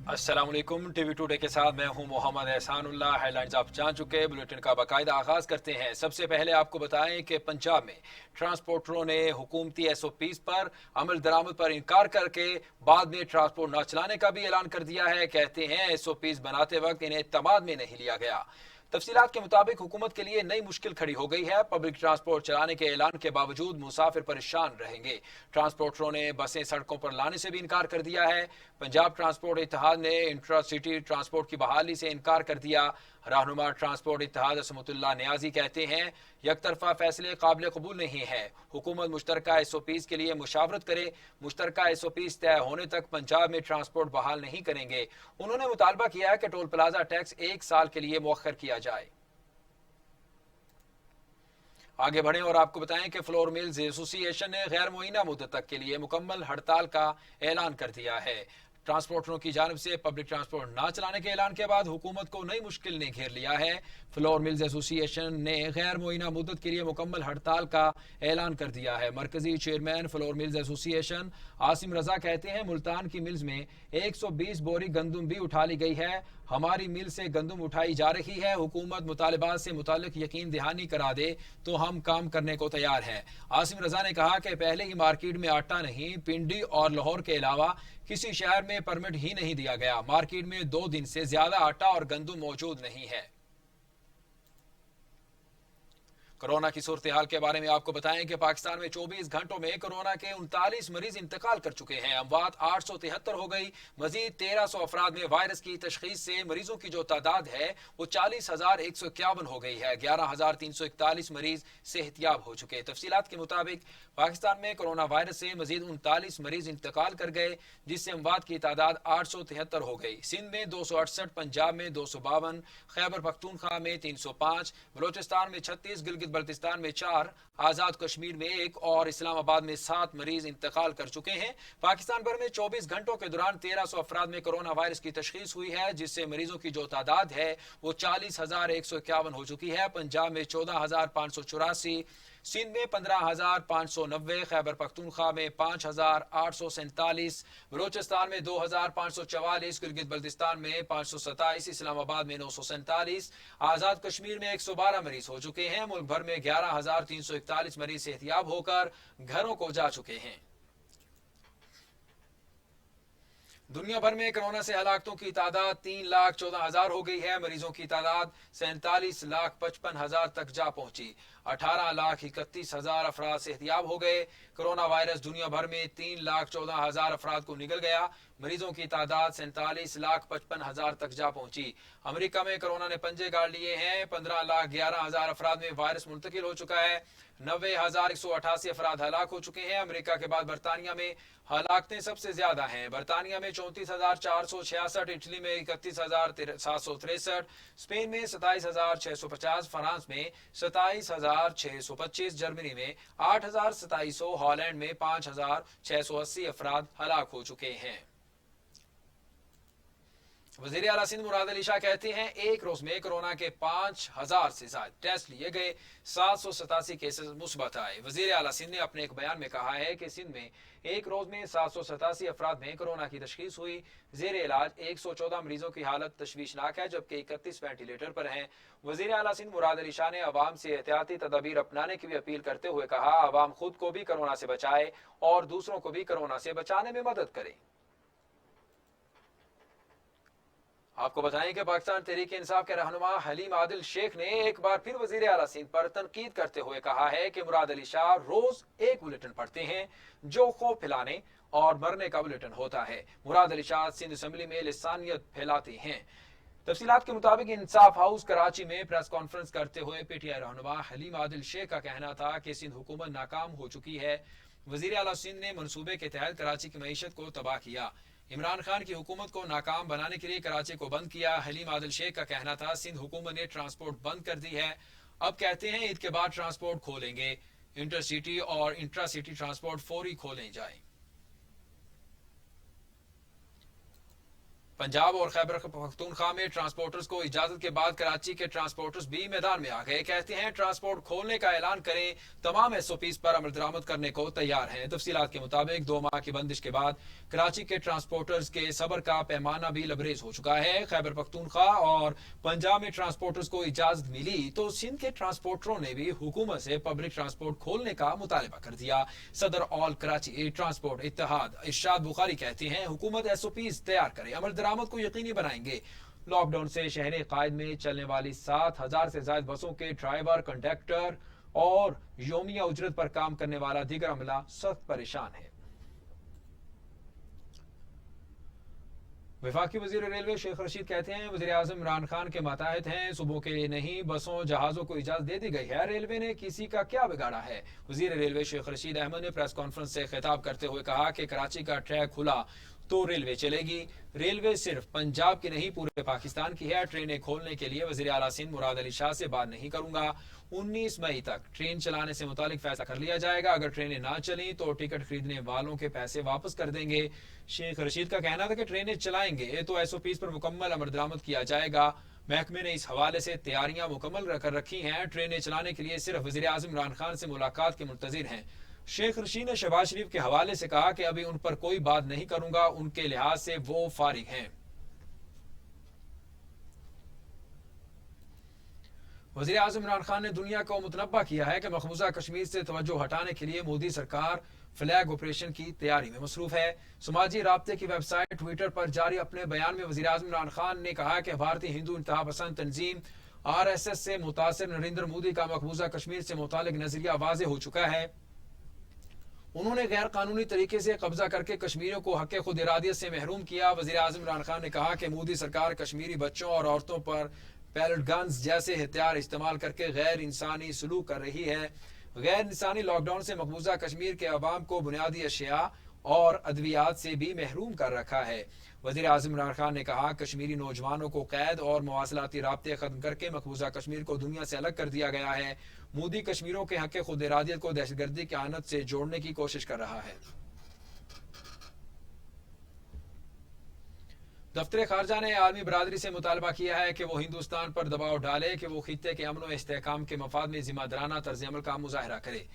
अस्सलाम वालेकुम। TV today के साथ मैं हूं मोहम्मद एहसान उल्लाह। हेडलाइंस आप जान चुके हैं, बुलेटिन का बाकायदा आगाज करते हैं। सबसे पहले आपको बताएं कि पंजाब में ट्रांसपोर्टरों ने हुकूमती SOPs पर अमल दरामद पर इनकार करके बाद में ट्रांसपोर्ट न चलाने का भी ऐलान कर दिया है। कहते हैं SOPs बनाते वक्त इन्हें तमाद में नहीं लिया गया। तफसीलात के मुताबिक हुकूमत के लिए नई मुश्किल खड़ी हो गई है। पब्लिक ट्रांसपोर्ट चलाने के ऐलान के बावजूद मुसाफिर परेशान रहेंगे। ट्रांसपोर्टरों ने बसें सड़कों पर लाने से भी इनकार कर दिया है। पंजाब ट्रांसपोर्ट इत्तेहाद ने इंट्रा सिटी ट्रांसपोर्ट की बहाली से इनकार कर दिया। रहनुमा ट्रांसपोर्ट इत्तेहाद असमतुल्लाह नियाजी कहते हैं यकतरफा फैसले काबिल कबूल नहीं है। हुकूमत मुश्तरका SOPs के लिए मुशावरत करे। मुश्तरका SOPs तय होने तक पंजाब में ट्रांसपोर्ट बहाल नहीं करेंगे। उन्होंने मुतालबा किया है कि टोल प्लाजा टैक्स 1 साल के लिए मौखर किया जाए। आगे बढ़ें और आपको बताएं कि फ्लोर मिल्स एसोसिएशन ने गैर मुअय्यना मुद्दत तक के लिए मुकम्मल हड़ताल का ऐलान कर दिया है। ट्रांसपोर्टरों की जानिब से पब्लिक ट्रांसपोर्ट न चलाने के ऐलान के बाद हुकूमत को नई मुश्किल ने घेर लिया है। फ्लोर मिल्स एसोसिएशन ने गैर मुअय्यना मुद्दत के लिए मुकम्मल हड़ताल का ऐलान कर दिया है। मरकजी chairman flour mills association Asim Raza कहते हैं मुल्तान की मिल्स में 120 बोरी गंदम भी उठा ली गई है। हमारी मिल से गंदम उठाई जा रही है। हुकूमत मुतालिबात से मुतालिक यकीन दहानी करा दे तो हम काम करने को तैयार है। आसिम रजा ने कहा कि पहले ही मार्केट में आटा नहीं, पिंडी और लाहौर के अलावा किसी शहर में परमिट ही नहीं दिया गया। मार्केट में 2 दिन से ज्यादा आटा और गंदम मौजूद नहीं है। कोरोना की सूरत हाल के बारे में आपको बताएं कि पाकिस्तान में 24 घंटों में कोरोना के 39 मरीज इंतकाल कर चुके हैं। अमवात 873 हो गई। मजीद 1300 अफराद में वायरस की तशखीस से मरीजों की जो तादाद है वो 40,151 हो गई है। 11,341 मरीज सेहतियाब हो चुके। तफसीलात के मुताबिक पाकिस्तान में कोरोना वायरस से मजीद 39 मरीज इंतकाल कर गए, जिससे अमवात की तादाद 873 हो गई। सिंध में 268, पंजाब में 252, खैबर पख्तूनख्वा में 305, बलोचिस्तान में 36, गिलगित बल्तिस्तान में 4, आजाद कश्मीर में 1 और इस्लामाबाद में 7 मरीज इंतकाल कर चुके हैं। पाकिस्तान भर में 24 घंटों के दौरान 1300 अफराद में कोरोना वायरस की तशखीस हुई है, जिससे मरीजों की जो तादाद है वो 40,151 हो चुकी है। पंजाब में 14,584, सिंध में 15,590, खैबर पख्तूनख्वा में 5,847, बलोचिस्तान में 2,544, गिलगित बल्तिस्तान में 527, इस्लामाबाद में 947, आजाद कश्मीर में 112 मरीज हो चुके हैं। मुल्क भर में 11,341 मरीज सेहतियाब होकर घरों को जा चुके हैं। दुनिया भर में कोरोना से हलाकतों की तादाद 3,14,000 हो गई है। मरीजों की तादाद 47,55,000 तक जा पहुंची। 18,31,000 अफराद सेहतियाब हो गए। कोरोना वायरस दुनिया भर में 3,14,000 अफराद को निगल गया। मरीजों की तादाद 47,55,000 तक जा पहुंची। अमेरिका में कोरोना ने पंजे गाड़ लिए हैं। 15,11,000 अफराद में वायरस मुंतकिल हो चुका है। 90,188 अफराद हलाक हो चुके हैं। अमेरिका के बाद बरतानिया में हलाकतें सबसे ज्यादा हैं। बरतानिया में 34,466, इटली में 31,763, स्पेन में 27,650, फ्रांस में 27,625, जर्मनी में 8,2700, हॉलैंड में 5,680 अफराद हलाक हो चुके हैं। वजीर आला सिंध मुराद अली शाह कहते हैं एक रोज में कोरोना के 5,000 से ज्यादा टेस्ट लिए गए, 787 केसेस मुस्बत आए। वजीर आला सिंध ने अपने एक बयान में कहा है कि सिंध में एक रोज में 787 अफराद में कोरोना की तशखीस हुई। जेर इलाज 114 मरीजों की हालत तशवीशनाक है, जबकि 31 वेंटिलेटर पर हैं। वजीर आला सिंध मुराद अली शाह ने अवाम से एहतियाती तदाबीर अपनाने की भी अपील करते हुए कहा अवाम खुद को भी कोरोना से बचाए और दूसरों को भी कोरोना से बचाने में मदद करे। आपको बताएं कि पाकिस्तान तहरीक इंसाफ के रहनुमा हलीम आदिल शेख ने एक बार फिर वजीर आला सिंध पर तनकीद करते हुए कहा है कि मुराद अली शाह रोज एक बुलेटिन पढ़ते हैं जो खौफ फैलाने और मरने का बुलेटिन होता है। मुराद अली शाह सिंध असम्बली में लिसानियत फैलाते हैं। तफसीलात के मुताबिक इंसाफ हाउस कराची में प्रेस कॉन्फ्रेंस करते हुए PTI रहनुमा हलीम आदिल शेख का कहना था कि सिंध हुकूमत नाकाम हो चुकी है। वजीर आला सिंध ने मनसूबे के तहत कराची की मईशत को तबाह किया। इमरान खान की हुकूमत को नाकाम बनाने के लिए कराची को बंद किया। हलीम आदिल शेख का कहना था सिंध हुकूमत ने ट्रांसपोर्ट बंद कर दी है, अब कहते हैं ईद के बाद ट्रांसपोर्ट खोलेंगे। इंटरसिटी और इंट्रा सिटी ट्रांसपोर्ट फौरी खोले जाए। पंजाब और खैबर पख्तूनख्वा में ट्रांसपोर्टर्स को इजाजत के बाद कराची के ट्रांसपोर्टर्स भी मैदान में आ गए। कहते हैं ट्रांसपोर्ट खोलने का ऐलान करें, तमाम एसओपीज पर अमल दरामद करने को तैयार हैं। तफसीलात के मुताबिक 2 माह की बंदिश के बाद कराची के ट्रांसपोर्टर्स के सब्र का पैमाना भी लबरेज हो चुका है। खैबर पख्तूनख्वा और पंजाब में ट्रांसपोर्टर्स को इजाजत मिली तो सिंध के ट्रांसपोर्टरों ने भी हुकूमत से पब्लिक ट्रांसपोर्ट खोलने का मुतालबा कर दिया। सदर ऑल कराची ट्रांसपोर्ट इत्तेहाद इरशाद बुखारी कहते हैं हुकूमत एसओपीज तैयार करे, अमल दरामद को यकीनी बनाएंगे। लॉकडाउन से शहर कायद में चलने वाली 7,000 से ज्यादा बसों के ड्राइवर, कंडक्टर और योमिया उजरत पर काम करने वाला दीगर अमला सख्त परेशान है। वफाकी वजीर रेलवे शेख रशीद कहते हैं वजीर आजम इमरान खान के मातहत हैं, सुबह के लिए नहीं बसों जहाजों को इजाजत दे दी गई है। रेलवे ने किसी का क्या बिगाड़ा है। वजीर रेलवे शेख रशीद अहमद ने प्रेस कॉन्फ्रेंस से खिताब करते हुए कहा कि कराची का ट्रैक खुला तो रेलवे चलेगी। रेलवे सिर्फ पंजाब की नहीं पूरे पाकिस्तान की है। ट्रेनें खोलने के लिए वजीर आला सिंध मुराद अली शाह से बात नहीं करूंगा। 19 मई तक ट्रेन चलाने से मुतालिक फैसला कर लिया जाएगा। अगर ट्रेनें ना चली तो टिकट खरीदने वालों के पैसे वापस कर देंगे। शेख रशीद का कहना था कि ट्रेनें चलाएंगे तो एसओपीज पर मुकम्मल अमल दरामद किया जाएगा। महकमे ने इस हवाले से तैयारियां मुकम्मल कर रखी हैं। ट्रेनें चलाने के लिए सिर्फ वजीर आजम इमरान खान से मुलाकात के मुंतजिर हैं। शेख रशीद ने शहबाज शरीफ के हवाले से कहा कि अभी उन पर कोई बात नहीं करूंगा, उनके लिहाज से वो फारिग हैं। वज़ीर आज़म इमरान खान ने दुनिया को मुतनब्बा किया है कि मकबूजा कश्मीर से तवज्जो हटाने के लिए मोदी सरकार फ्लैग ऑपरेशन की तैयारी में मसरूफ है। समाजी राब्ते की वेबसाइट ट्विटर पर जारी अपने बयान में वज़ीर आज़म इमरान खान ने कहा कि भारतीय हिंदू इंतहा पसंद तंजीम RSS से मुतासिर नरेंद्र मोदी का मकबूजा कश्मीर से मुतालिक नजरिया वाज़े हो चुका है। उन्होंने गैर कानूनी तरीके से कब्जा करके कश्मीरियों को हक खुद इरादियत से महरूम किया। वज़ीर आज़म इमरान खान ने कहा कि मोदी सरकार कश्मीरी बच्चों और औरतों पर पैलेट गन्स जैसे हथियार इस्तेमाल करके गैर इंसानी सलूक कर रही है। गैर इंसानी लॉकडाउन से मकबूजा कश्मीर के अवाम को बुनियादी अशिया और अद्वियात से भी महरूम कर रखा है। वज़ीर आज़म इमरान खान ने कहा कश्मीरी नौजवानों को कैद और मवासलाती राब्ते खत्म करके मकबूजा कश्मीर को दुनिया से अलग कर दिया गया है। मोदी कश्मीरों के हक खुद इरादियत को दहशतगर्दी की आनत से जोड़ने की कोशिश कर रहा है। दफ्तर खारजा ने आलमी बरादरी से मुतालबा किया है कि वो हिंदुस्तान पर दबाव डाले कि वो खित्ते के अमन व इस्तेहकाम के मफाद में जिम्मेदाराना तर्ज अमल का मुजाहरा करे।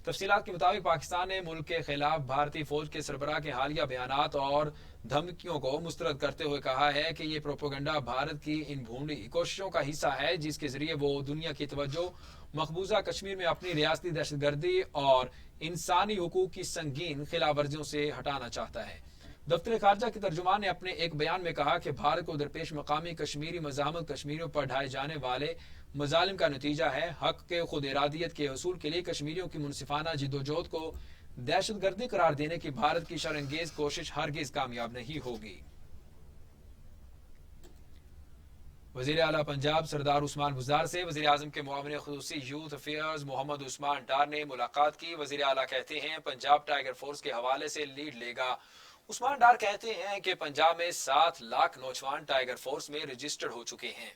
तफसीलात के मुताबिक पाकिस्तान ने मुल्क के खिलाफ भारतीय फौज के सरबराह के हालिया बयानात और धमकियों को मुस्तरद करते हुए कहा है कि ये प्रोपोगंडा भारत की इन भूमि कोशिशों का हिस्सा है जिसके जरिए वो दुनिया की तवज्जो मकबूजा कश्मीर में अपनी रियासती दहशतगर्दी और इंसानी हुकूक की संगीन खिलाफ वर्जियों से हटाना चाहता है। दफ्तर खारजा के तर्जुमान ने अपने एक बयान में कहा कि भारत को दरपेश मकामी कश्मीरी मज़ाहमत कश्मीरियों पर ढाए जाने वाले मजालिम का नतीजा है। हक के खुद इरादियत के असूल के लिए कश्मीरियों की मुनसिफाना जिद्दोजहद को दहशतगर्दी करार देने की भारत की शरअंगेज कोशिश हरगिज कामयाब नहीं होगी। वज़ीर आला पंजाब सरदार उस्मान बुज़दार से वज़ीर आज़म के मुआविन खुसूसी यूथ अफेयर्स मोहम्मद उस्मान डार ने मुलाकात की। वज़ीर आला कहते हैं पंजाब टाइगर फोर्स के हवाले से लीड लेगा। उस्मान डार कहते हैं कि पंजाब में 7 लाख नौजवान टाइगर फोर्स में रजिस्टर्ड हो चुके हैं।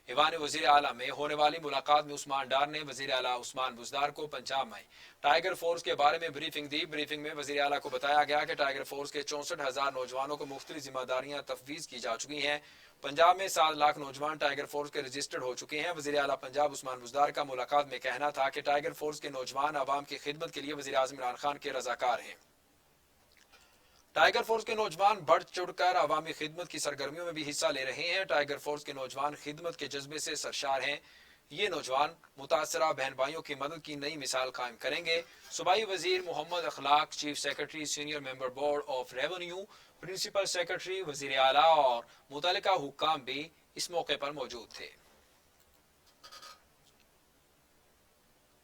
ईवान वज़ीर आला में होने वाली मुलाकात में उस्मान डार ने वज़ीर आला उस्मान बुज़दार को पंजाब में टाइगर फोर्स के बारे में ब्रीफिंग दी। ब्रीफिंग में वज़ीर आला को बताया गया कि टाइगर फोर्स के 64,000 नौजवानों को मुख्तलिफ जिम्मेदारियां तफवीज की जा चुकी हैं। पंजाब में 7 लाख नौजवान टाइगर फोर्स के रजिस्टर्ड हो चुके हैं। वज़ीर आला पंजाब उस्मान बुज़दार का मुलाकात में कहना था कि टाइगर फोर्स के नौजवान आवाम की खिदमत के लिए वज़ीर आज़म इमरान खान के रज़ाकार हैं। टाइगर फोर्स के नौजवान बढ़ चढ़कर अवामी खिदमत की सरगर्मियों में भी हिस्सा ले रहे हैं। टाइगर फोर्स के नौजवान खिदमत के जज्बे से सरशार हैं। ये नौजवान मुतासरा बहन भाइयों की मदद की नई मिसाल कायम करेंगे। सूबाई वजीर Mohammad Akhlaq, chief secretary, senior member board of revenue, principal secretary, वजीर आला और मुतल्लिका हुक्काम भी इस मौके पर मौजूद थे।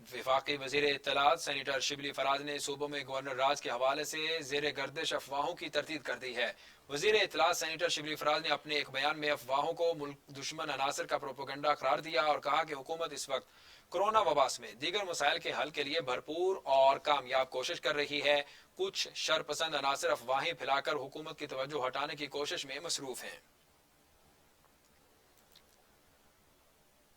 वफाकी वजीर इत्तलात सेनेटर शिबली फराज ने सूबों में गवर्नर राज के हवाले से जेर गर्दिश अफवाहों की तरदीद कर दी है। वजीर इत्तलात सेनेटर शिबली फराज ने अपने एक बयान में अफवाहों को मुल्क दुश्मन अनासर का प्रोपोगंडा करार दिया और कहा कि हुकूमत इस वक्त कोरोना वबा में दीगर मसाइल के हल के लिए भरपूर और कामयाब कोशिश कर रही है। कुछ शरपसंद अनासर अफवाहें फैलाकर हुकूमत की तवज्जो हटाने की कोशिश में मसरूफ हैं।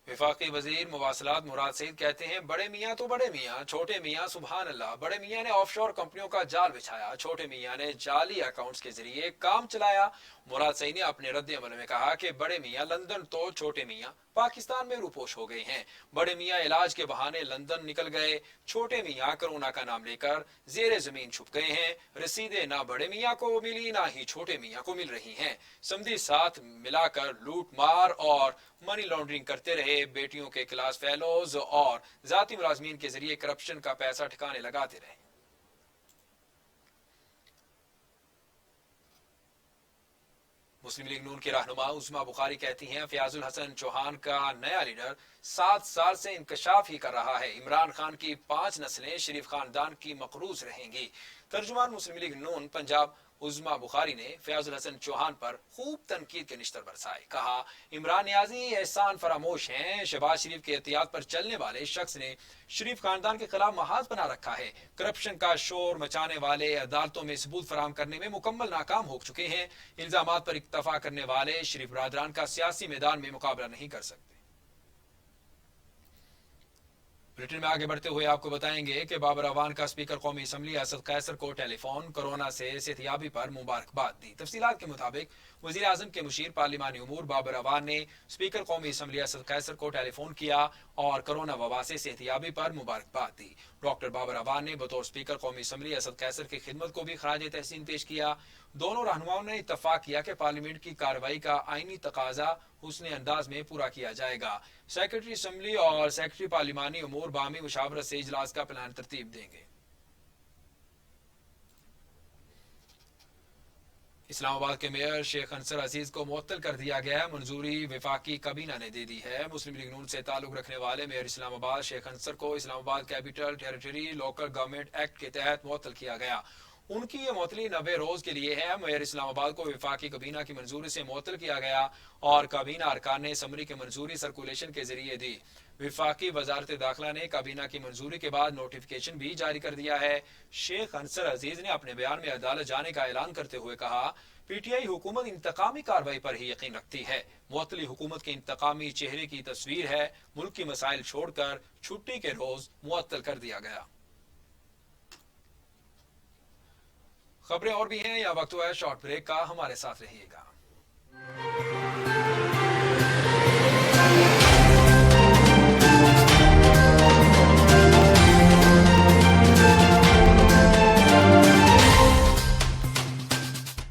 وفاقی وزیر مواصلات مراد سعید کہتے ہیں بڑے میاں تو بڑے میاں، چھوٹے میاں سبحان اللہ، بڑے میاں نے آف شور کمپنیوں کا جال بچھایا، چھوٹے میاں نے جعلی اکاؤنٹس کے ذریعے کام چلایا۔ مراد سعید نے اپنے رد عمل میں کہا کہ بڑے میاں لندن تو چھوٹے میاں پاکستان میں روپوش ہو گئے ہیں۔ بڑے میاں علاج کے بہانے لندن نکل گئے، چھوٹے میاں کرونا کا نام لے کر زیر زمین چھپ گئے ہیں۔ رسیدیں نہ بڑے میاں کو ملی نہ ہی چھوٹے میاں کو مل رہی ہیں۔ سمدھی ساتھ ملا کر لوٹ مار اور منی لانڈرنگ کرتے رہے، بیٹیوں کے کلاس فیلوز اور ذاتی ملازمین کے ذریعے کرپشن کا پیسہ ٹھکانے لگاتے رہے۔ مسلم لیگ نون کے رہنما عظما بخاری کہتی ہیں فیاض الحسن چوہان کا نیا لیڈر 7 سال سے انکشاف ہی کر رہا ہے، عمران خان کی 5 نسلیں شریف خاندان کی مقروض رہیں گی۔ ترجمان مسلم لیگ نون پنجاب عظما بخاری نے فیاض الحسن چوہان پر خوب تنقید کے نشتر برسائے، کہا عمران نیازی احسان فراموش ہیں، شہباز شریف کے احتیاط پر چلنے والے شخص نے شریف خاندان کے خلاف محاذ بنا رکھا ہے، کرپشن کا شور مچانے والے عدالتوں میں ثبوت فراہم کرنے میں مکمل ناکام ہو چکے ہیں، الزامات پر اکتفا کرنے والے شریف برادران کا سیاسی میدان میں مقابلہ نہیں کر سکتے۔ بریٹن میں آگے بڑھتے ہوئے آپ کو بتائیں گے کہ بابر اعوان کا اسپیکر قومی اسمبلی اسد قیصر کو ٹیلی فون کورونا سے صحتیابی پر مبارکباد دی۔ تفصیلات کے مطابق وزیر اعظم کے مشیر پارلیمانی امور بابر اعوان نے اسپیکر قومی اسمبلی اسد قیصر کو ٹیلی فون کیا اور کورونا وبا سے صحتیابی پر مبارکباد دی۔ ڈاکٹر بابر اعوان نے بطور اسپیکر قومی اسمبلی اسد قیصر کی خدمت کو بھی خراج تحسین پیش کیا۔ دونوں رہنماؤں نے اتفاق کیا کہ پارلیمنٹ کی کارروائی کا آئینی تقاضا حسن انداز میں پورا کیا جائے گا۔ سیکرٹری اسمبلی اور سیکرٹری پارلیمانی امور باہمی مشاورت سے اجلاس کا پلان ترتیب دیں گے۔ اسلام آباد کے میئر شیخ انصر عزیز کو معطل کر دیا گیا ہے، منظوری وفاقی کابینہ نے دے دی ہے۔ مسلم لیگ نون سے تعلق رکھنے والے میئر اسلام آباد شیخ انصر کو اسلام آباد capital territory local government act کے تحت معطل کیا گیا۔ ان کی یہ معطلی 90 روز کے لیے ہے۔ میئر اسلام آباد کو وفاقی کابینہ کی منظوری سے معطل کیا گیا اور کابینہ ارکان نے اسمبلی کی منظوری سرکولیشن کے ذریعے دی۔ وفاقی وزارت داخلہ نے کابینہ کی منظوری کے بعد نوٹیفیکیشن بھی جاری کر دیا ہے۔ شیخ انصر عزیز نے اپنے بیان میں عدالت جانے کا اعلان کرتے ہوئے کہا پی ٹی آئی حکومت انتقامی کارروائی پر ہی یقین رکھتی ہے۔ معطلی حکومت کے انتقامی چہرے کی تصویر ہے، ملک کی مسائل چھوڑ کر چھٹی کے روز معطل کر دیا گیا۔ خبریں اور بھی ہیں یا وقت ہوا ہے شارٹ بریک کا، ہمارے ساتھ رہیے گا۔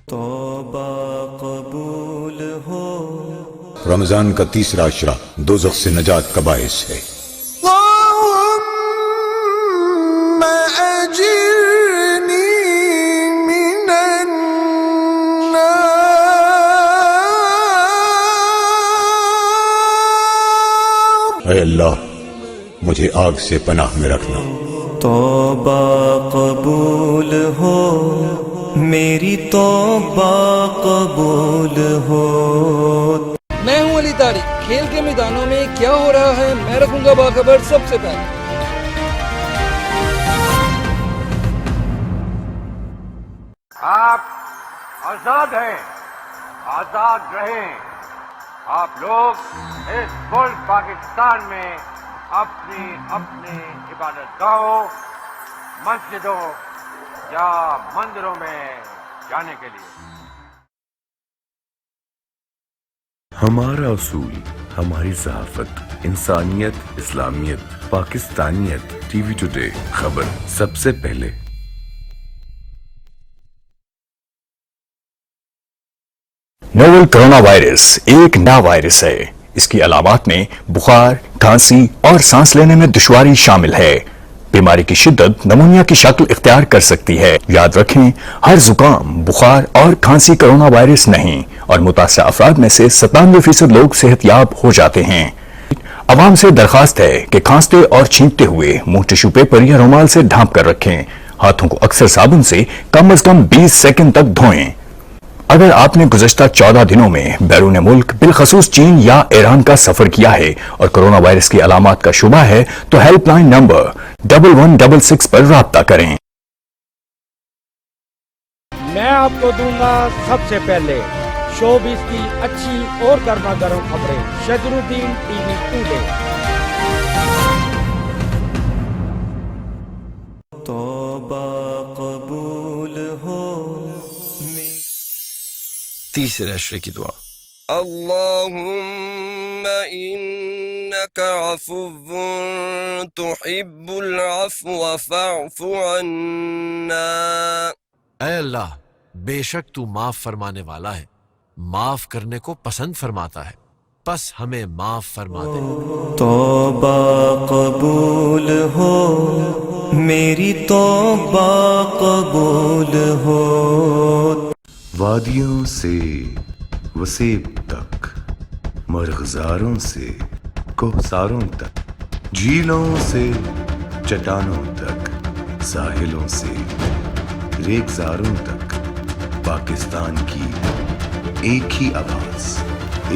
توبہ قبول ہو۔ رمضان کا تیسرا عشرہ دوزخ سے نجات کا باعث ہے۔ اے اللہ مجھے آگ سے پناہ میں رکھنا۔ توبہ قبول ہو، میری توبہ قبول ہو۔ میں ہوں علی طارق، کھیل کے میدانوں میں کیا ہو رہا ہے میں رکھوں گا باخبر سب سے پہلے۔ آپ آزاد ہیں، آزاد رہیں۔ آپ لوگ اس ملک پاکستان میں اپنی اپنی عبادت گاہوں، مسجدوں یا مندروں میں جانے کے لیے۔ ہمارا اصول، ہماری صحافت، انسانیت، اسلامیت، پاکستانیت۔ ٹی وی ٹوڈے، خبر سب سے پہلے۔ نوول کرونا وائرس ایک نیا وائرس ہے۔ اس کی علامات میں بخار، کھانسی اور سانس لینے میں دشواری شامل ہے۔ بیماری کی شدت نمونیا کی شکل اختیار کر سکتی ہے۔ یاد رکھیں، ہر زکام، بخار اور کھانسی کرونا وائرس نہیں، اور متاثرہ افراد میں سے 97% لوگ صحت یاب ہو جاتے ہیں۔ عوام سے درخواست ہے کہ کھانستے اور چھینکتے ہوئے منہ ٹشو پیپر یا رومال سے ڈھانپ کر رکھیں۔ ہاتھوں کو اکثر صابن سے کم از کم 20 سیکنڈ تک دھوئیں۔ اگر آپ نے گزشتہ 14 دنوں میں بیرون ملک بالخصوص چین یا ایران کا سفر کیا ہے اور کرونا وائرس کی علامات کا شبہ ہے تو ہیلپ لائن نمبر 1166 پر رابطہ کریں۔ میں آپ کو دوں گا سب سے پہلے शोबिस की अच्छी और गर्मा गर्म खबरें। शजरुद्दीन टीवी टुडे। तौबा कबूल हो। तीसरे अशरे की दुआ। अल्लाहुम्मा इन्नका अफ़ुव्वुन तुहिब्बुल अफ़्व फ़अफ़ु अन्ना। ऐ अल्लाह, बेशक तू माफ फरमाने वाला है, माफ करने को पसंद फरमाता है, बस हमें माफ फरमा दे। तौबा कबूल हो, मेरी तौबा कबूल हो। वादियों से वसीब तक, मरग़ज़ारों से कोहसारों तक, झीलों से चट्टानों तक, साहिलों से रेगिस्तानों तक, पाकिस्तान की एक ही आवाज,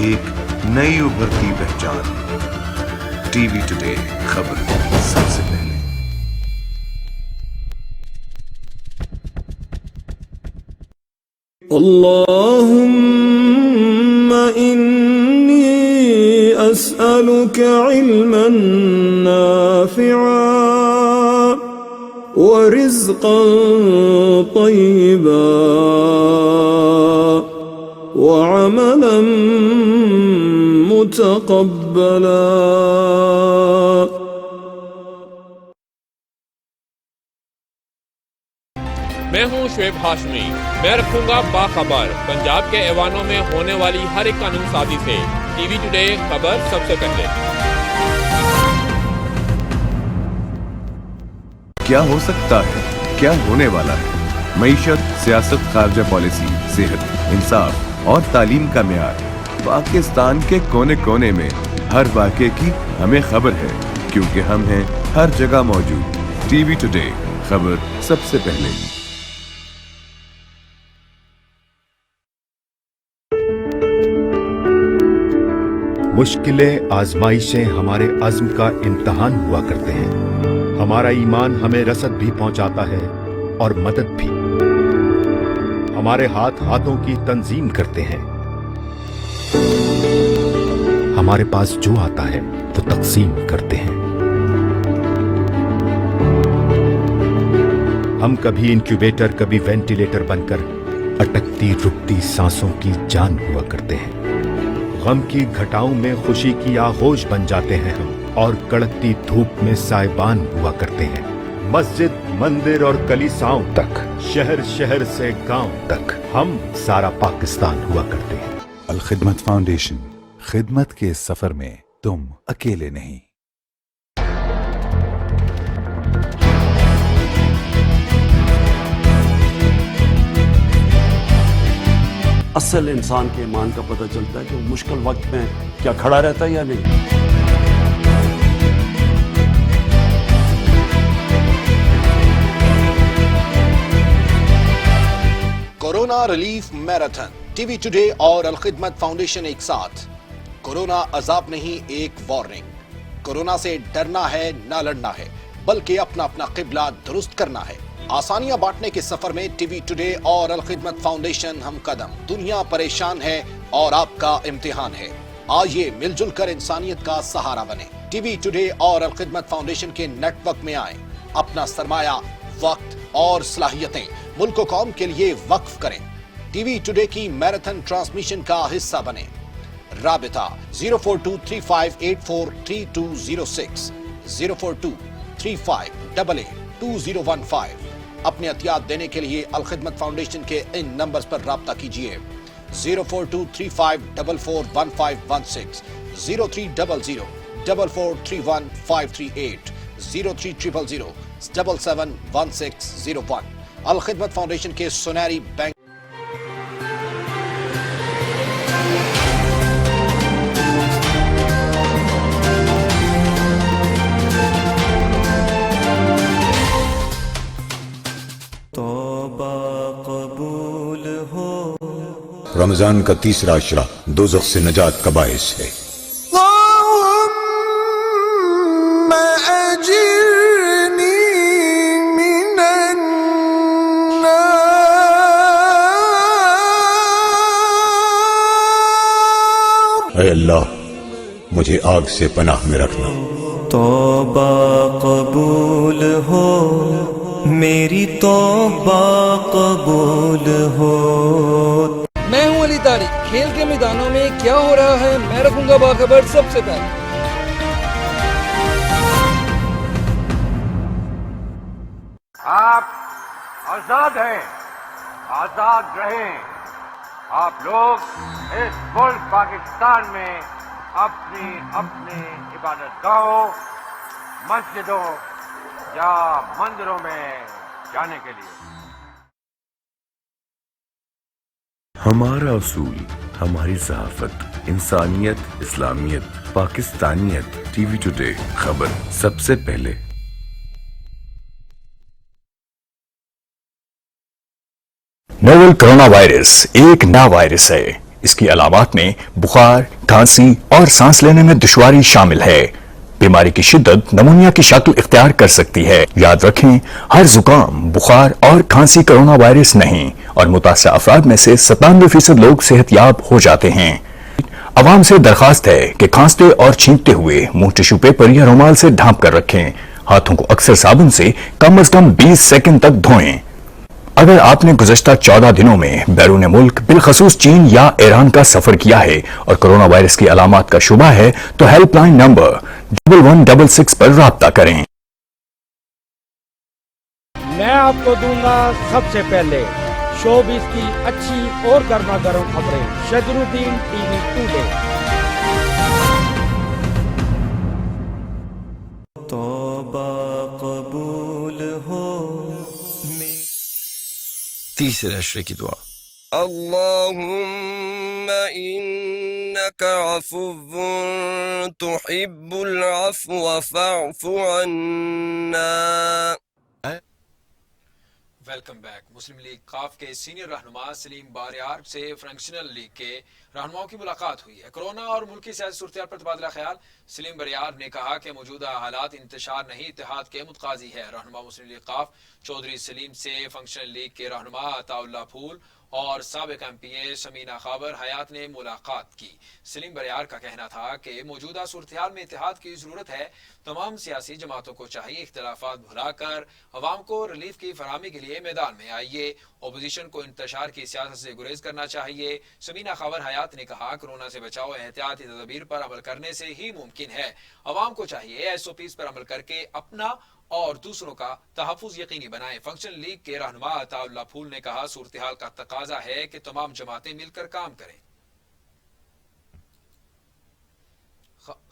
एक नई उभरती पहचान। टीवी टुडे खबर सबसे पहले। اللهم إني أسألك علما نافعا ورزقا طيبا وعملا متقبلا. मैं हूं शुएब हाशमी। मैं रखूंगा बाखबर पंजाब के ऐवानों में होने वाली हर एक कानून साजी से। टीवी टुडे खबर सबसे पहले। क्या हो सकता है, क्या होने वाला है? मईशत, सियासत, खारजा पॉलिसी, सेहत, इंसाफ और तालीम का मेयार। पाकिस्तान के कोने कोने में हर वाक़े की हमें खबर है, क्योंकि हम हैं हर जगह मौजूद। टीवी टुडे खबर सबसे पहले। मुश्किलें, आजमाइशें हमारे अज़्म का इम्तहान हुआ करते हैं। हमारा ईमान हमें रसद भी पहुंचाता है और मदद भी। हमारे हाथ हाथों की तंजीम करते हैं। हमारे पास जो आता है वो तकसीम करते हैं। हम कभी इंक्यूबेटर, कभी वेंटिलेटर बनकर अटकती रुकती सांसों की जान हुआ करते हैं। गम की घटाओं में खुशी की आगोश बन जाते हैं हम, और कड़कती धूप में साइबान हुआ करते हैं। मस्जिद, मंदिर और कलीसाओं तक, शहर शहर से गांव तक, हम सारा पाकिस्तान हुआ करते हैं। अल खिदमत फाउंडेशन, खिदमत के सफर में तुम अकेले नहीं। असल इंसान के ईमान का पता चलता है कि वो मुश्किल वक्त में क्या खड़ा रहता है या नहीं। Corona relief marathon, TV today और अल खिदमत फाउंडेशन एक साथ। कोरोना अजाब नहीं, एक वार्निंग। कोरोना से डरना है, ना लड़ना है, बल्कि अपना अपना किबला दुरुस्त करना है। आसानियां बांटने के सफर में टीवी टुडे और अल खिदमत फाउंडेशन हम कदम। दुनिया परेशान है और आपका इम्तिहान है। आइए मिलजुल कर इंसानियत का सहारा बने। टीवी टुडे और अल खिदमत फाउंडेशन के नेटवर्क में आए। अपना सरमाया, वक्त और सलाहियतें मुल्क व कौम के लिए वक्फ करें। टीवी टुडे की मैराथन ट्रांसमिशन का हिस्सा बने। राबिता 04235843206, 04235882015। अपने अतियात देने के लिए अल खिदमत फाउंडेशन के इन नंबर्स पर राब्ता कीजिए। 04235441516, 030044315538, 03000771601। अल खिदमत फाउंडेशन के सुनहरी बैंक। रमजान का तीसरा अशरा दोज़ख से नजात का बायस है। اے اللہ مجھے آگ سے پناہ میں رکھنا. توبہ قبول ہو میری توبہ قبول ہو. میں ہوں علی طارق. کھیل کے میدانوں میں کیا ہو رہا ہے میں رکھوں گا باخبر سب سے پہلے. آپ آزاد ہیں, آزاد رہیں. آپ لوگ اس ملک پاکستان میں اپنی اپنی عبادت گاہوں, مسجدوں یا مندروں میں جانے کے لیے. ہمارا اصول, ہماری صحافت, انسانیت, اسلامیت, پاکستانیت. ٹی وی ٹوڈے خبر سب سے پہلے. نوول کرونا وائرس ایک نیا وائرس ہے. اس کی علامات میں بخار، کھانسی اور سانس لینے میں دشواری شامل ہے. بیماری کی شدت نمونیا کی شکل اختیار کر سکتی ہے. یاد رکھیں, ہر زکام، بخار اور کھانسی کرونا وائرس نہیں, اور متاثرہ افراد میں سے 97% لوگ صحت یاب ہو جاتے ہیں. عوام سے درخواست ہے کہ کھانستے اور چھینکتے ہوئے منہ ٹشو پیپر یا رومال سے ڈھانپ کر رکھیں. ہاتھوں کو اکثر صابن سے کم از کم 20 سیکنڈ تک دھوئیں. اگر آپ نے گزشتہ 14 دنوں میں بیرون ملک بالخصوص چین یا ایران کا سفر کیا ہے اور کرونا وائرس کی علامات کا شبہ ہے تو ہیلپ لائن نمبر 1166 پر رابطہ کریں. میں آپ کو دوں گا سب سے پہلے شوبز کی اچھی اور گرما گرم خبریں. شجرالدین ٹی وی ٹوڈے. توبہ قبول ہو. تیسرے عشرے کی دعا. اللهم إنك عفو تحب العفو فاعف عنا. Welcome back. مسلم لیگ قاف کے سینئر رہنما سلیم باریار سے فرنکشنل لیگ کے رہنماؤں کی ملاقات ہوئی ہے. کرونا اور ملکی سیاسی صورتحال پر تبادلہ خیال. سلیم باریار نے کہا کہ موجودہ حالات انتشار نہیں اتحاد کے متقاضی ہے. رہنما مسلم لیگ قاف چودھری سلیم سے فنکشنل لیگ کے رہنما عطا اللہ پھول اور سابق ایم پی اے سمینہ خابر حیات نے ملاقات کی. سلیم باریار کا کہنا تھا کہ موجودہ صورتحال میں اتحاد کی ضرورت ہے. تمام سیاسی جماعتوں کو چاہیے اختلافات بھلا کر عوام کو ریلیف کی فراہمی کے لیے میدان میں آئیے. اپوزیشن کو انتشار کی سیاست سے گریز کرنا چاہیے. سمینہ خابر حیات نے کہا کورونا سے بچاؤ احتیاطی تدابیر پر عمل کرنے سے ہی ممکن ہے. عوام کو چاہیے SOPs پر عمل کر کے اپنا اور دوسروں کا تحفظ یقینی بنائیں. فنکشن لیگ کے رہنما عطا اللہ پھول نے کہا صورتحال کا تقاضا ہے کہ تمام جماعتیں مل کر کام کریں.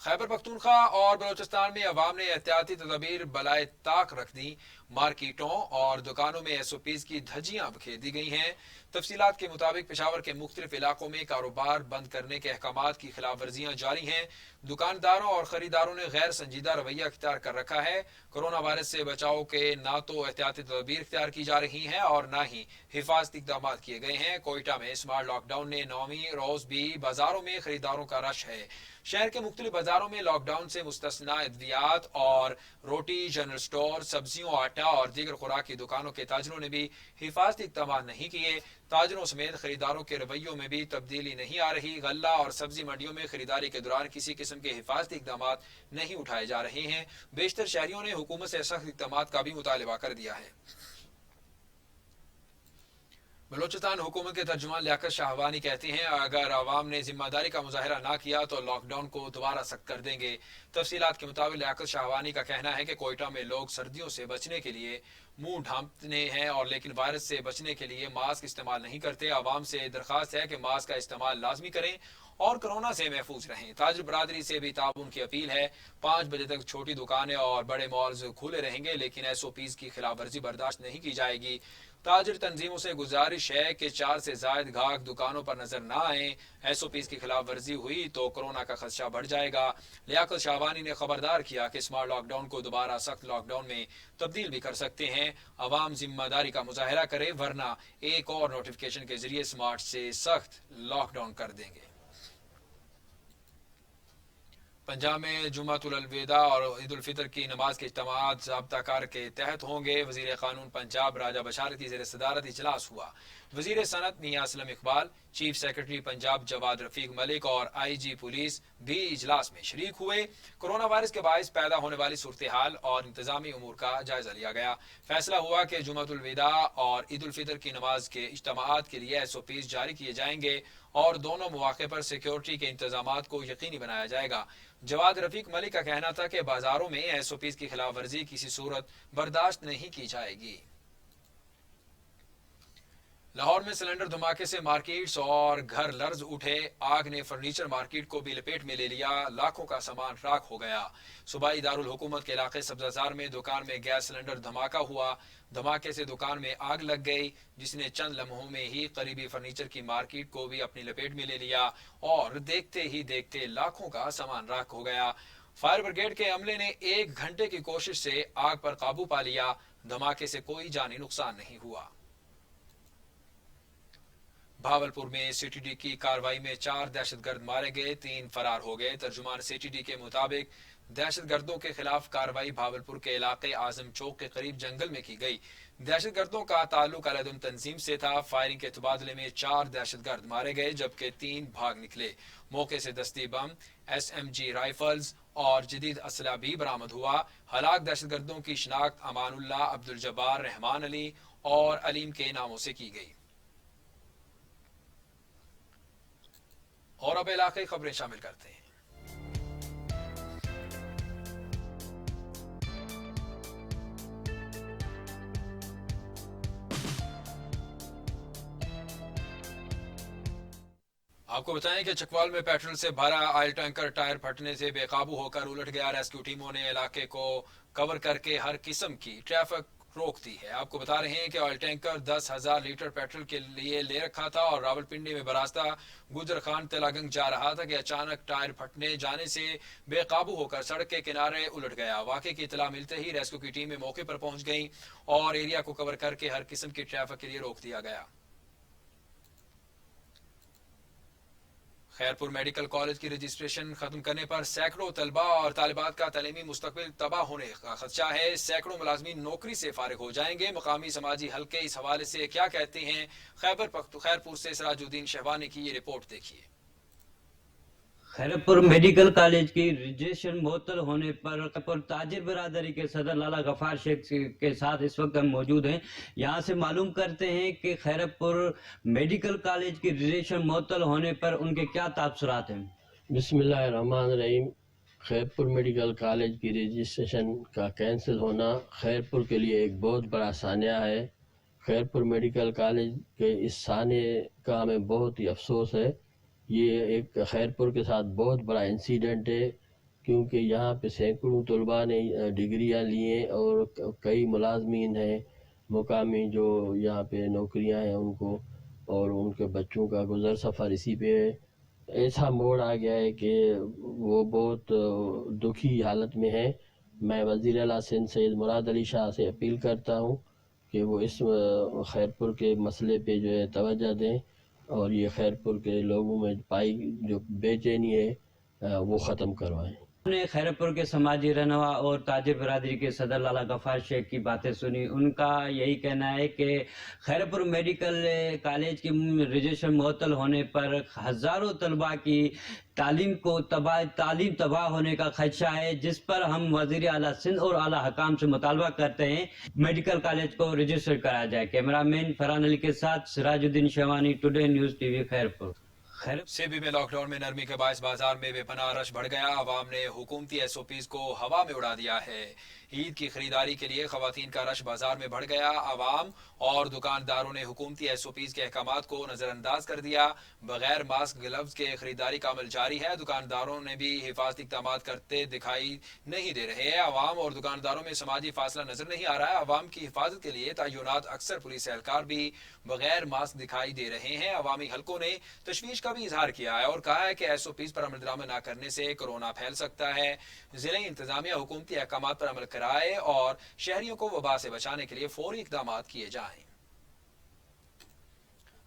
خیبر پختونخوا اور بلوچستان میں عوام نے احتیاطی تدابیر بالائے طاق رکھ دی. مارکیٹوں اور دکانوں میں SOPs کی دھجیاں بکھیر دی گئی ہیں. تفصیلات کے مطابق پشاور کے مختلف علاقوں میں کاروبار بند کرنے کے احکامات کی خلاف ورزیاں جاری ہیں. دکانداروں اور خریداروں نے غیر سنجیدہ رویہ اختیار کر رکھا ہے. کورونا وائرس سے بچاؤ کے نہ تو احتیاطی تدابیر اختیار کی جا رہی ہیں اور نہ ہی حفاظتی اقدامات کیے گئے ہیں. کوئٹہ میں اسمارٹ لاک ڈاؤن نے 9ویں روز بھی بازاروں میں خریداروں کا رش ہے. شہر کے مختلف بازاروں میں لاک ڈاؤن سے مستثنا ادویات اور روٹی، جنرل سٹور، سبزیوں، آٹا اور دیگر خوراک کی دکانوں کے تاجروں نے بھی حفاظتی اقدامات نہیں کیے. تاجروں سمیت خریداروں کے رویوں میں بھی تبدیلی نہیں آ رہی. غلہ اور سبزی منڈیوں میں خریداری کے دوران کسی قسم کے حفاظتی اقدامات نہیں اٹھائے جا رہے ہیں. بیشتر شہریوں نے حکومت سے سخت اقدامات کا بھی مطالبہ کر دیا ہے. بلوچستان حکومت کے ترجمان لیاقت شاہوانی کہتے ہیں اگر عوام نے ذمہ داری کا مظاہرہ نہ کیا تو لاک ڈاؤن کو دوبارہ سخت کر دیں گے. تفصیلات کے مطابق لیاقت شاہوانی کا کہنا ہے کہ کوئٹہ میں لوگ سردیوں سے بچنے کے لیے منہ ڈھانپتے ہیں اور لیکن وائرس سے بچنے کے لیے ماسک استعمال نہیں کرتے. عوام سے درخواست ہے کہ ماسک کا استعمال لازمی کریں اور کرونا سے محفوظ رہیں. تاجر برادری سے بھی تعاون کی اپیل ہے. 5 بجے تک چھوٹی دکانیں اور بڑے مالز کھلے رہیں گے لیکن SOPs کی خلاف ورزی برداشت نہیں کی جائے گی. تاجر تنظیموں سے گزارش ہے کہ 4 سے زائد گاہک دکانوں پر نظر نہ آئیں. SOPs کی خلاف ورزی ہوئی تو کورونا کا خدشہ بڑھ جائے گا. لیاقت شاہوانی نے خبردار کیا کہ اسمارٹ لاک ڈاؤن کو دوبارہ سخت لاک ڈاؤن میں تبدیل بھی کر سکتے ہیں. عوام ذمہ داری کا مظاہرہ کرے ورنہ ایک اور نوٹیفیکیشن کے ذریعے اسمارٹ سے سخت لاک ڈاؤن کر دیں گے. पंजाब में जुमातुल अलविदा और ईद उल फितर की नमाज के इज्तिमात ज़ाब्ता कार के तहत होंगे। वज़ीर क़ानून पंजाब राजा बशारत की ज़ेर सदारत इजलास हुआ। वज़ीर सनत मियां असलम इकबाल, चीफ सेक्रेटरी पंजाब जवाद रफीक मलिक और IG पुलिस भी इजलास में शरीक हुए। कोरोना वायरस के बायस पैदा होने वाली सूरत हाल और इंतजामी उमूर का जायजा लिया गया। फैसला हुआ कि जुमातुल विदा और ईद उल फितर की नमाज के इज्तिमात के लिए SOPs जारी किए जाएंगे और दोनों मौके पर सिक्योरिटी के इंतजामात को यकीनी बनाया जाएगा। जवाद रफीक मलिक का कहना था कि बाजारों में SOPs की खिलाफ वर्जी किसी सूरत बर्दाश्त नहीं की जाएगी। लाहौर में सिलेंडर धमाके से मार्केट्स और घर लर्ज उठे। आग ने फर्नीचर मार्केट को भी लपेट में ले लिया। लाखों का सामान राख हो गया। सूबाई दारुल हुकूमत के इलाके सब्जाजार में दुकान में गैस सिलेंडर धमाका हुआ। धमाके से दुकान में आग लग गई, जिसने चंद लम्हों में ही करीबी फर्नीचर की मार्केट को भी अपनी लपेट में ले लिया और देखते ही देखते लाखों का सामान राख हो गया। फायर ब्रिगेड के अमले ने 1 घंटे की कोशिश से आग पर काबू पा लिया। धमाके से कोई जानी नुकसान नहीं हुआ। भावलपुर में CTD की कार्रवाई में 4 दहशतगर्द मारे गए, 3 फरार हो गए। तर्जुमान CTD के मुताबिक दहशतगर्दों के खिलाफ कार्रवाई भावलपुर के इलाके आजम चौक के करीब जंगल में की गई। दहशतगर्दों का ताल्लुक अलदम तंजीम से था। फायरिंग के तबादले में 4 दहशतगर्द मारे गए जबकि 3 भाग निकले। मौके से दस्ती बम, SMG राइफल्स और जदीद असला भी बरामद हुआ। हलाक दहशतगर्दों की शिनाख्त अमानुल्लाह, अब्दुल जब्बार, रहमान अली और अलीम के नामों से की गई। और अब इलाके खबरें शामिल करते हैं। आपको बताएं कि चकवाल में पेट्रोल से भरा ऑयल टैंकर टायर फटने से बेकाबू होकर उलट गया। रेस्क्यू टीमों ने इलाके को कवर करके हर किस्म की ट्रैफिक रोक दी है। आपको बता रहे हैं कि ऑयल टैंकर 10,000 लीटर पेट्रोल के लिए ले रखा था और रावलपिंडी में बरास्ता गुजर खान तेलागंग जा रहा था कि अचानक टायर फटने जाने से बेकाबू होकर सड़क के किनारे उलट गया। वाकये की इतला मिलते ही रेस्क्यू की टीमें मौके पर पहुंच गई और एरिया को कवर करके हर किस्म की ट्रैफिक के लिए रोक दिया गया। खैरपुर मेडिकल कॉलेज की रजिस्ट्रेशन खत्म करने पर सैकड़ों तलबा और तालिबात का तलीमी मुस्तकबिल तबाह होने का खदशा है। सैकड़ों मुलाजमीन नौकरी से फारिग हो जाएंगे। मकामी समाजी हल्के इस हवाले से क्या कहते हैं, खैरपुर से सराजुद्दीन शहवानी की ये रिपोर्ट देखिए। खैरपुर मेडिकल कॉलेज की रजिस्ट्रेशन मुअत्तल होने पर ताजिर बरादरी के सदर लाला गफार शेख के साथ इस वक्त हम मौजूद हैं। यहाँ से मालूम करते हैं कि खैरपुर मेडिकल कॉलेज की रजिस्ट्रेशन मुअत्तल होने पर उनके क्या तासुरात हैं। बिस्मिल्लाहिर्रहमानिर्रहीम। खैरपुर मेडिकल कॉलेज की रजिस्ट्रेशन का कैंसिल होना खैरपुर के लिए एक बहुत बड़ा सानिया है। खैरपुर मेडिकल कॉलेज के इस सानिए का हमें बहुत ही अफसोस है। ये एक खैरपुर के साथ बहुत बड़ा इंसिडेंट है, क्योंकि यहाँ पे सैकड़ों तलबा ने डिग्रियाँ ली हैं और कई मुलाजमीन हैं मुकामी जो यहाँ पे नौकरियाँ हैं उनको, और उनके बच्चों का गुजर सफ़र इसी पे ऐसा मोड़ आ गया है कि वो बहुत दुखी हालत में है। मैं वज़ीर आला सिंध सैयद मुराद अली शाह से अपील करता हूँ कि वो इस खैरपुर के मसले पे जो है तवज्जो दें और ये खैरपुर के लोगों में पाई जो बेचैनी है वो ख़त्म करवाएं। हमने खैरपुर के समाजी रहनुमा और ताजिर बरादरी के सदर लाला गफार शेख की बातें सुनी। उनका यही कहना है कि खैरपुर मेडिकल कॉलेज की रजिस्ट्रेशन मुअत्तल होने पर हज़ारों तलबा की तालीम तबाह होने का खदशा है, जिस पर हम वज़ीर आला सिंध और आला हकाम से मुतालबा करते हैं मेडिकल कॉलेज को रजिस्टर कराया जाए। कैमरामैन फरहान अली के साथ Sirajuddin Shahwani, today news TV Khairpur. Sibi में लॉकडाउन में नरमी के बायस बाजार में बेपनाह रश बढ़ गया। अवाम ने हुकूमती SOPs को हवा में उड़ा दिया है। ईद की खरीदारी के लिए खवातीन का रश बाजार में बढ़ गया। अवाम और दुकानदारों ने हुकूमती SOPs के अहकामात को नजरअंदाज कर दिया। बगैर मास्क ग्लव्स के खरीदारी का अमल जारी है। दुकानदारों ने भी हिफाजती इक़दामात करते दिखाई नहीं दे रहे हैं। अवाम और दुकानदारों में समाजी फासला नजर नहीं आ रहा है। अवाम की हिफाजत के लिए तय्युनात अक्सर पुलिस एहलकार भी बगैर मास्क दिखाई दे रहे हैं। अवामी हलकों ने तशवीश का भी इजहार किया है और कहा है कि SOPs पर अमल दरामद न करने से कोरोना फैल सकता है। जिले इंतजामिया हुकूमती अहकामात पर अमल कराए और शहरियों को वबा से बचाने के लिए फौरी इक़दामात किए जाएं।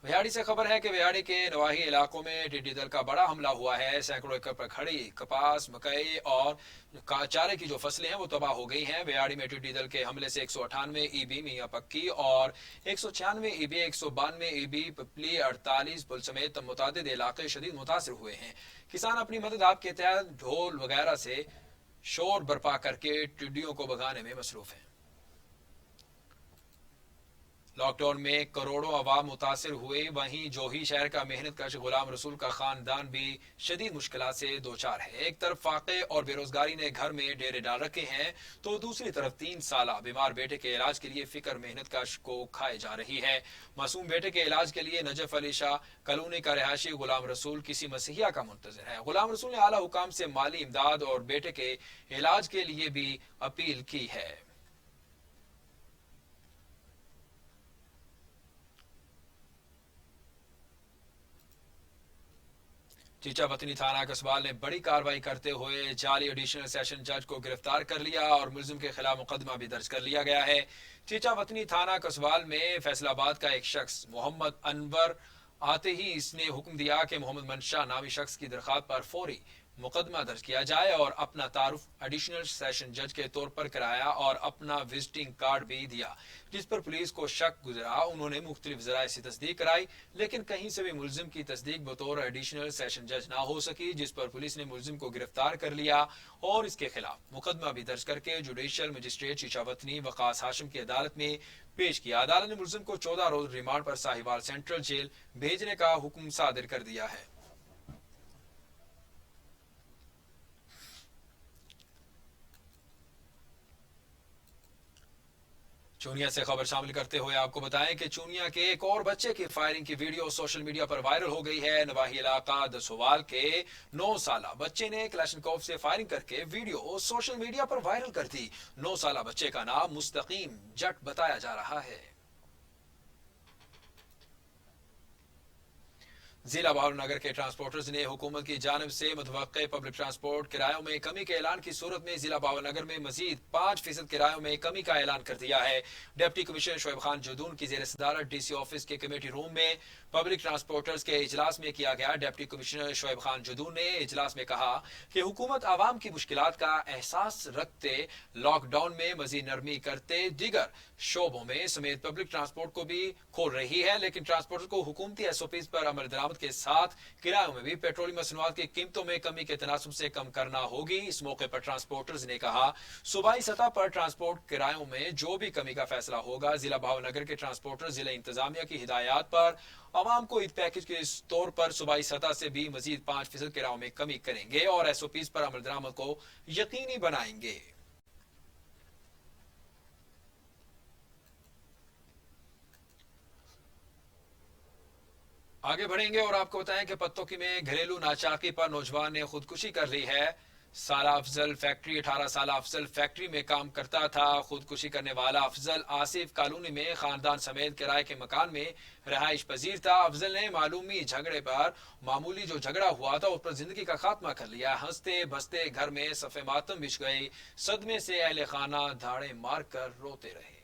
विहाड़ी से खबर है कि विहाड़ी के नवाही इलाकों में टिड्डी दल का बड़ा हमला हुआ है। सैकड़ों एकड़ पर खड़ी कपास, मकई और चारे की जो फसलें हैं वो तबाह हो गई हैं। विहाड़ी में टिड्डी दल के हमले से 198 ईबी मियां पक्की और 196 ईबी, 192 ईबी, पिपली, 48 पुल समेत मुतादिद इलाके शदीद मुतासिर हुए हैं। किसान अपनी मदद आप के तहत ढोल वगैरह से शोर बर्पा करके टिड्डियों को भगाने में मसरूफ हैं। लॉकडाउन में करोड़ों अवाम मुतासिर हुए, वहीं जोही शहर का मेहनत कश गुलाम रसूल का खानदान भी शदीद मुश्किलात से दो चार है। एक तरफ फाके और बेरोजगारी ने घर में डेरे डाल रखे हैं तो दूसरी तरफ 3 साल बीमार बेटे के इलाज के लिए फिक्र मेहनत कश को खाए जा रही है। मासूम बेटे के इलाज के लिए नजफ अली शाह कॉलोनी का रहायशी गुलाम रसूल किसी मसीहा का मुंतजर है। गुलाम रसूल ने आला हुकाम से माली इमदाद और बेटे के इलाज के लिए भी अपील की है। चीचा वतनी थाना कसबाल ने बड़ी कार्रवाई करते हुए जाली एडिशनल सेशन जज को गिरफ्तार कर लिया और मुलजिम के खिलाफ मुकदमा भी दर्ज कर लिया गया है। चीचा वतनी थाना कसबाल में फैसलाबाद का एक शख्स मोहम्मद अनवर आते ही इसने हुक्म दिया कि मोहम्मद मंशा नामी शख्स की दरखास्त पर फौरी मुकदमा दर्ज किया जाए और अपना तारुफ एडिशनल सेशन जज के तौर पर कराया और अपना विजिटिंग कार्ड भी दिया, जिस पर पुलिस को शक गुजरा। उन्होंने मुख्तलिफ जराए से तस्दीक कराई लेकिन कहीं से भी मुलजिम की तस्दीक बतौर एडिशनल सेशन जज ना हो सकी, जिस पर पुलिस ने मुलजिम को गिरफ्तार कर लिया और इसके खिलाफ मुकदमा भी दर्ज करके जुडिशियल मजिस्ट्रेट चीचा वतनी वकास हाशिम की अदालत में पेश किया। अदालत ने मुलजिम को 14 रोज रिमांड पर साहिवाल सेंट्रल जेल भेजने का हुक्म सादिर कर दिया है। चूनिया से खबर शामिल करते हुए आपको बताएं कि चूनिया के एक और बच्चे की फायरिंग की वीडियो सोशल मीडिया पर वायरल हो गई है। नवाही इलाका दसोवाल के 9 साला बच्चे ने क्लैशनकोव से फायरिंग करके वीडियो सोशल मीडिया पर वायरल कर दी। 9 साला बच्चे का नाम मुस्तकीम जट बताया जा रहा है। जिला बहावलनगर के ट्रांसपोर्टर्स ने हुकूमत की जानिब से मुतवक्के पब्लिक ट्रांसपोर्ट किरायों में कमी के ऐलान की सूरत में जिला बहावलनगर में मजीद 5% किरायों में कमी का ऐलान कर दिया है। डिप्टी कमिश्नर शोएब खान जदून की जेर सदारत डीसी ऑफिस के कमेटी रूम में पब्लिक ट्रांसपोर्टर्स के इजलास में किया गया। डिप्टी कमिश्नर शोएब खान जदून ने इजलास में कहा कि हुकूमत आवाम की मुश्किलात का एहसास रखते लॉकडाउन में मजीद नरमी करते दीगर शोबों में समेत पब्लिक ट्रांसपोर्ट को भी खोल रही है, लेकिन ट्रांसपोर्टर को हुकूमती एसओपीज पर अमल दरामद के साथ किरायों में भी पेट्रोलियम मसनूआत की कीमतों में कमी के तनासुब से कम करना होगी। इस मौके पर ट्रांसपोर्टर्स ने कहा सूबाई सतह पर ट्रांसपोर्ट किरायों में जो भी कमी का फैसला होगा जिला बहावलनगर के ट्रांसपोर्टर जिला इंतजामिया की हिदायत पर आवाम को ईद पैकेज के तौर पर सूबाई सतह से भी मजीद 5% किरायों में कमी करेंगे और एसओपीज पर अमल दरामद को यकीनी बनाएंगे। आगे बढ़ेंगे और आपको बताएं कि पत्तोकी में घरेलू नाचाकी पर नौजवान ने खुदकुशी कर ली है। साला अफजल फैक्ट्री 18 साला अफजल फैक्ट्री में काम करता था। खुदकुशी करने वाला अफजल आसिफ कॉलोनी में खानदान समेत किराए के मकान में रहाइश पजीर था। अफजल ने मालूमी झगड़े पर मामूली जो झगड़ा हुआ था उस पर जिंदगी का खात्मा कर लिया। हंसते बसते घर में सफ़े मातम बिछ गई। सदमे से अहले खाना धाड़े मार कर रोते रहे।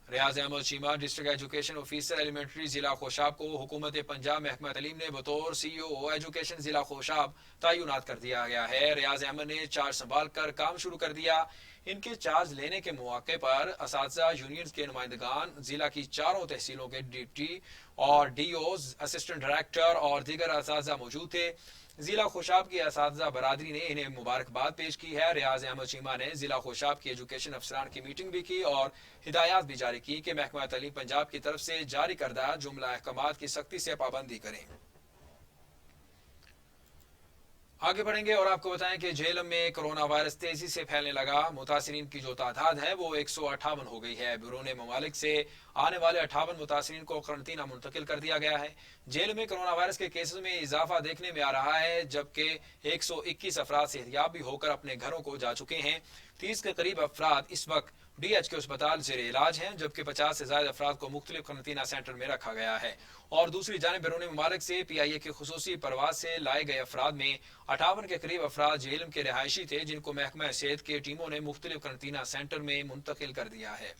Riaz Ahmad Cheema district education officer elementary जिला खोशाब को हुकूमत पंजाब महकमा तालीम ने बतौर CEO एजुकेशन जिला खोशाब तैनात कर दिया गया है। रियाज अहमद ने चार्ज संभाल कर काम शुरू कर दिया। इनके चार्ज लेने के मौके पर असातिज़ा यूनियन के नुमाइंदगान जिला की चारों तहसीलों के डिप्टी और DOs, असिस्टेंट डायरेक्टर और दीगर असातिज़ा मौजूद थे। जिला खोशाब की असातिज़ा बरादरी ने इन्हें मुबारकबाद पेश की है। रियाज अहमद चीमा ने जिला खोशाब की एजुकेशन अफसरान की मीटिंग भी की और हिदायत भी जारी की कि महकमा तालीम पंजाब की तरफ से जारी करदा जुमला अहकामात की सख्ती से पाबंदी करें। आगे बढ़ेंगे और आपको बताएं कि झेलम में कोरोना वायरस तेजी से फैलने लगा। मुतासिरीन की जो तादाद है वो 158 हो गई है। बैरून ममालिक से आने वाले 58 मुतासिरीन को करंतना मुंतकिल कर दिया गया है। जेल में कोरोना वायरस के केसेस में इजाफा देखने में आ रहा है, जबकि 121 अफराद सेहतियाब भी होकर अपने घरों को जा चुके हैं। 30 के करीब अफराद इस वक्त DH के अस्पताल जेर इलाज हैं, जबकि 50 से ज्यादा अफराद को मुख्तलिफ करंतना सेंटर में रखा गया है। और दूसरी जानिब बैरून ममालिक से PIA की खुसूसी परवाज से लाए गए अफराद में 58 के करीब अफराद जेलम के रिहायशी थे, जिनको महकमा सेहत की टीमों ने मुख्तलिफ करंतना सेंटर में मुंतकिल कर दिया है।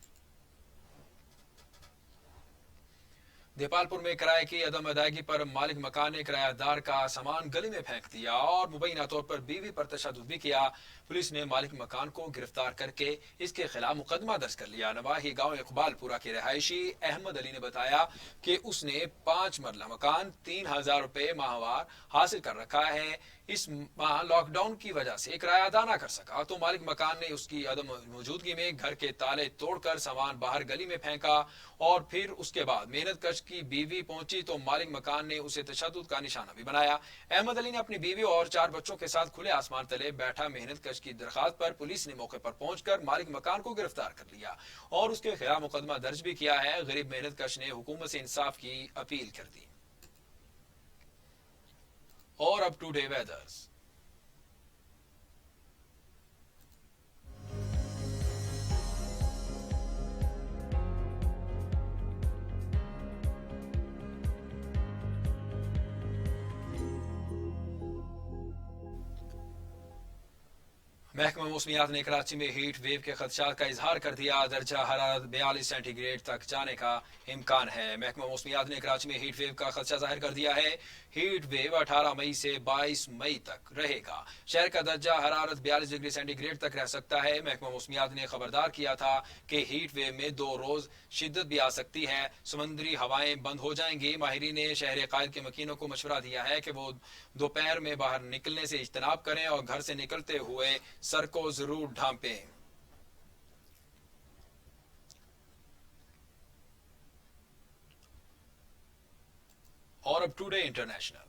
देपालपुर में किराए की अदम अदायगी पर मालिक मकान ने किरायादार का सामान गली में फेंक दिया और मुबैना तौर पर बीवी पर तशद्दुद भी किया। पुलिस ने मालिक मकान को गिरफ्तार करके इसके खिलाफ मुकदमा दर्ज कर लिया। नवाही गांव इकबालपुरा के रहायशी अहमद अली ने बताया कि उसने 5 मरला मकान 3000 रुपए माहवार हासिल कर रखा है। इस माह लॉकडाउन की वजह से किराया अदा ना कर सका तो मालिक मकान ने उसकी अदम मौजूदगी में घर के ताले तोड़कर सामान बाहर गली में फेंका और फिर उसके बाद मेहनत कश की बीवी पहुंची तो मालिक मकान ने उसे तशद्दुद का निशाना भी बनाया। अहमद अली ने अपनी बीवी और 4 बच्चों के साथ खुले आसमान तले बैठा मेहनत कश की दरखास्त पर पुलिस ने मौके पर पहुंचकर मालिक मकान को गिरफ्तार कर लिया और उसके खिलाफ मुकदमा दर्ज भी किया है। गरीब मेहनत कश ने हुकूमत से इंसाफ की अपील कर दी। और अब टुडे वेदर्स। महकमा मौसमियात ने कराची में हीट वेव के खदशात का इजहार कर दिया। दर्जा हरारत 42 सेंटीग्रेड तक जाने का इम्कान है। महकमा मौसमियात ने कराची में हीट वेव का खदशा जाहिर कर दिया है। हीट वेव 18 मई से 22 मई तक रहेगा। शहर का दर्जा हरारत 42 डिग्री सेंटीग्रेड तक रह सकता है। महकमा मौसमियात ने खबरदार किया था कि हीट वेव में 2 रोज शिद्दत भी आ सकती है। समुद्री हवाएं बंद हो जाएंगी। माहिरीन ने शहर कायद के मकीनों को मशवरा दिया है कि वो दोपहर में बाहर निकलने से इज्तनाब करें और घर से निकलते हुए सर को जरूर ढांपें। और अब टुडे इंटरनेशनल।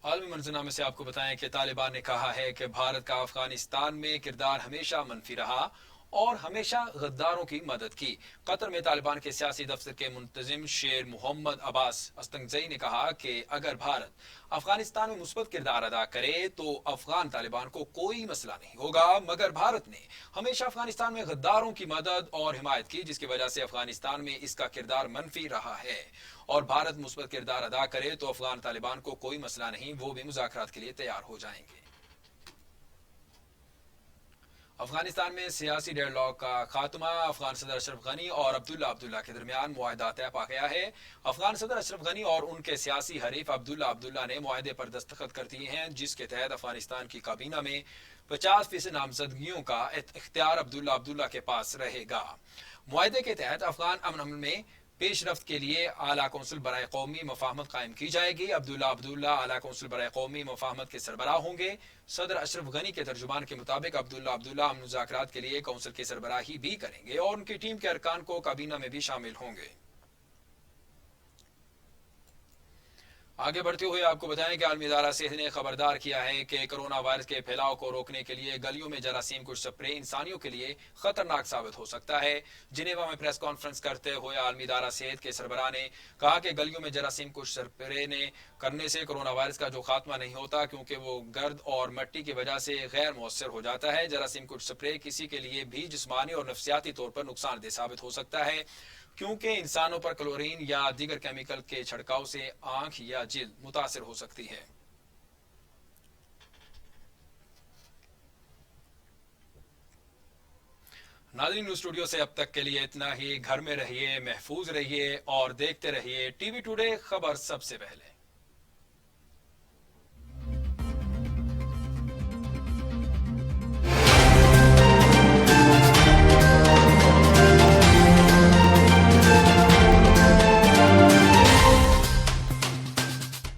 आलमी मंजरनामे से आपको बताएं कि तालिबान ने कहा है कि भारत का अफगानिस्तान में किरदार हमेशा मनफी रहा और हमेशा गद्दारों की मदद की। कतर में तालिबान के सियासी दफ्तर के मुंतजिम शेर मोहम्मद अब्बास अस्तंगज़ई ने कहा कि अगर भारत अफगानिस्तान में मुस्बत किरदार अदा करे तो अफगान तालिबान को कोई मसला नहीं होगा, मगर भारत ने हमेशा अफगानिस्तान में गद्दारों की मदद और हिमायत की, जिसकी वजह से अफगानिस्तान में इसका किरदार मनफी रहा है। और भारत मुस्बत किरदार अदा करे तो अफगान तालिबान को कोई मसला नहीं, वो भी मुज़ाकरात के लिए तैयार हो जाएंगे। अफगानिस्तान में सियासी डेडलॉक का खात्मा। अफगान सदर अशरफ गनी और अब्दुल्ला के दरमियान मुआहदा तय पा गया है। अफगान सदर अशरफ गनी और उनके सियासी हरीफ अब्दुल्ला ने मुआहदे पर दस्तखत कर दिए हैं, जिसके तहत अफगानिस्तान की काबीना में 50% नामजदगियों का इख्तियार अब्दुल्ला के पास रहेगा। मुआहदे के तहत अफगान अमन में पेशरफ्त के लिए आला कौंसिल बराए कौमी मफाहमत कायम की जाएगी। अब्दुल्ला आला कौंसिल बराए कौमी मफाहमत के सरबराह होंगे। सदर अशरफ गनी के तर्जुमान के मुताबिक अब्दुल्ला हम मुज़ाकरात के लिए कौंसिल की सरबराही भी करेंगे और उनकी टीम के अरकान को काबीना में भी शामिल होंगे। आगे बढ़ते हुए आपको बताएं कि आलमी इदारा सेहत ने खबरदार किया है कि कोरोना वायरस के फैलाव को रोकने के लिए गलियों में जरासीम कुछ स्प्रे इंसानियों के लिए खतरनाक साबित हो सकता है। जिनेवा में प्रेस कॉन्फ्रेंस करते हुए आलमी इदारा सेहत के सरबराह ने कहा कि गलियों में जरासीम कुछ स्प्रे ने करने से कोरोना वायरस का जो खात्मा नहीं होता, क्योंकि वो गर्द और मिट्टी की वजह से गैर मुअस्सर हो जाता है। जरासीम कुछ स्प्रे किसी के लिए भी जिस्मानी और नफ्सियाती तौर पर नुकसानदेह साबित हो सकता है, क्योंकि इंसानों पर क्लोरीन या दीगर केमिकल के छिड़काव से आंख या जिल्द मुतासिर हो सकती है। नाज़रीन, न्यूज़ स्टूडियो से अब तक के लिए इतना ही। घर में रहिए, महफूज रहिए और देखते रहिए टीवी टुडे, खबर सबसे पहले।